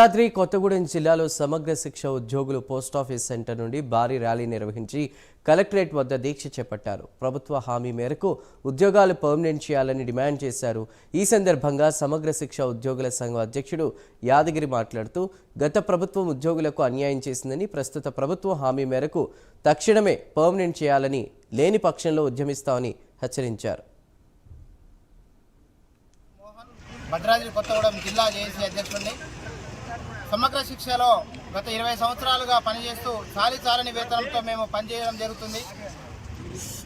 భద్రాద్రి కొత్తగూడెం జిల్లాలో సమగ్ర శిక్ష ఉద్యోగులు పోస్టాఫీస్ సెంటర్ నుండి భారీ ర్యాలీ నిర్వహించి కలెక్టరేట్ వద్ద దీక్ష చేపట్టారు. ప్రభుత్వ హామీ మేరకు ఉద్యోగాలు పర్మనెంట్ చేయాలని డిమాండ్ చేశారు. ఈ సందర్భంగా సమగ్ర శిక్ష ఉద్యోగుల సంఘం అధ్యక్షుడు యాదగిరి మాట్లాడుతూ గత ప్రభుత్వం ఉద్యోగులకు అన్యాయం చేసిందని, ప్రస్తుత ప్రభుత్వం హామీ మేరకు తక్షణమే పర్మనెంట్ చేయాలని, లేని పక్షంలో ఉద్యమిస్తామని హెచ్చరించారు. భద్రాద్రి కొత్తగూడెం జిల్లా జేఏసీ అధ్యక్షుడిని. సమగ్ర శిక్షలో గత 20 సంవత్సరాలుగా పనిచేస్తూ చాలని వేతనంతో మేము పనిచేయడం జరుగుతుంది.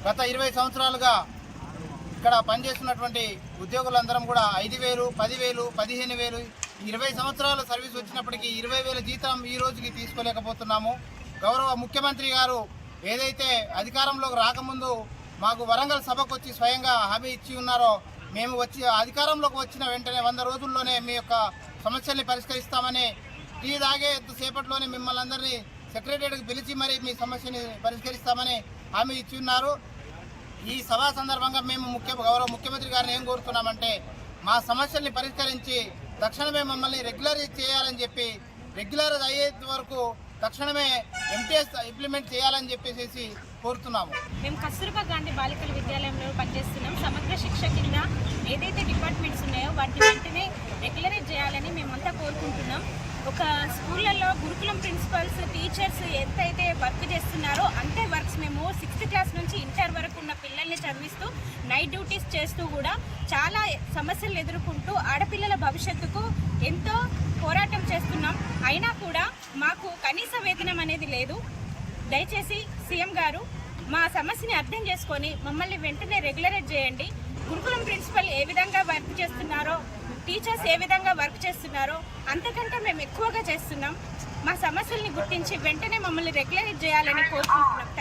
గత 20 సంవత్సరాలుగా ఇక్కడ పనిచేస్తున్నటువంటి ఉద్యోగులందరం కూడా 5,000, 10,000, 15,000, 20 సంవత్సరాల సర్వీస్ వచ్చినప్పటికీ 20,000 జీతం ఈ రోజుకి తీసుకోలేకపోతున్నాము. గౌరవ ముఖ్యమంత్రి గారు ఏదైతే అధికారంలోకి రాకముందు మాకు వరంగల్ సభకు వచ్చి స్వయంగా హామీ ఇచ్చి ఉన్నారో, మేము వచ్చి అధికారంలోకి వచ్చిన వెంటనే 100 రోజుల్లోనే మీ యొక్క సమస్యల్ని పరిష్కరిస్తామని, టీ తాగే సేపట్లోనే మిమ్మల్ని అందరినీ సెక్రటరీకి పిలిచి మరి మీ సమస్యని పరిష్కరిస్తామని హామీ ఇచ్చి ఉన్నారు. ఈ సభా సందర్భంగా మేము గౌరవ ముఖ్యమంత్రి గారిని ఏం కోరుతున్నామంటే, మా సమస్యల్ని పరిష్కరించి తక్షణమే మమ్మల్ని రెగ్యులర్ చేయాలని చెప్పి, రెగ్యులర్ అయ్యే వరకు తక్షణమే ఎంటీఎస్ ఇంప్లిమెంట్ చేయాలని చెప్పేసి కోరుతున్నాము. మేము కస్తూర్బా గాంధీ బాలికల విద్యాలయంలో పనిచేస్తున్నాం. సమగ్ర శిక్ష కింద ఏదైతే డిపార్ట్మెంట్స్ ఉన్నాయో వాటిని వెంటనే రెగ్యులరైజ్ చేయాలని మేమంతా కోరుకుంటున్నాం. ఒక స్కూళ్ళల్లో గురుకులం ప్రిన్సిపల్స్, టీచర్స్ ఎంతైతే వర్క్ చేస్తున్నారో అంతే వర్క్స్ మేము 6th క్లాస్ నుంచి ఇంటర్ వరకు ఉన్న పిల్లల్ని చదివిస్తూ నైట్ డ్యూటీస్ చేస్తూ కూడా చాలా సమస్యలు ఎదుర్కొంటూ ఆడపిల్లల భవిష్యత్తుకు ఎంతో పోరాటం చేస్తున్నాం. అయినా కూడా మాకు కనీస వేతనం అనేది లేదు. దయచేసి సీఎం గారు మా సమస్యని అర్థం చేసుకొని మమ్మల్ని వెంటనే రెగ్యులరైజ్ చేయండి. గురుకులం ప్రిన్సిపల్ ఏ విధంగా వర్క్ చేస్తున్నారో, టీచర్స్ ఏ విధంగా వర్క్ చేస్తున్నారో అంతకంటే మేము ఎక్కువగా చేస్తున్నాం. మా సమస్యల్ని గుర్తించి వెంటనే మమ్మల్ని రెగ్యులరైజ్ చేయాలని కోరుకుంటున్నాం.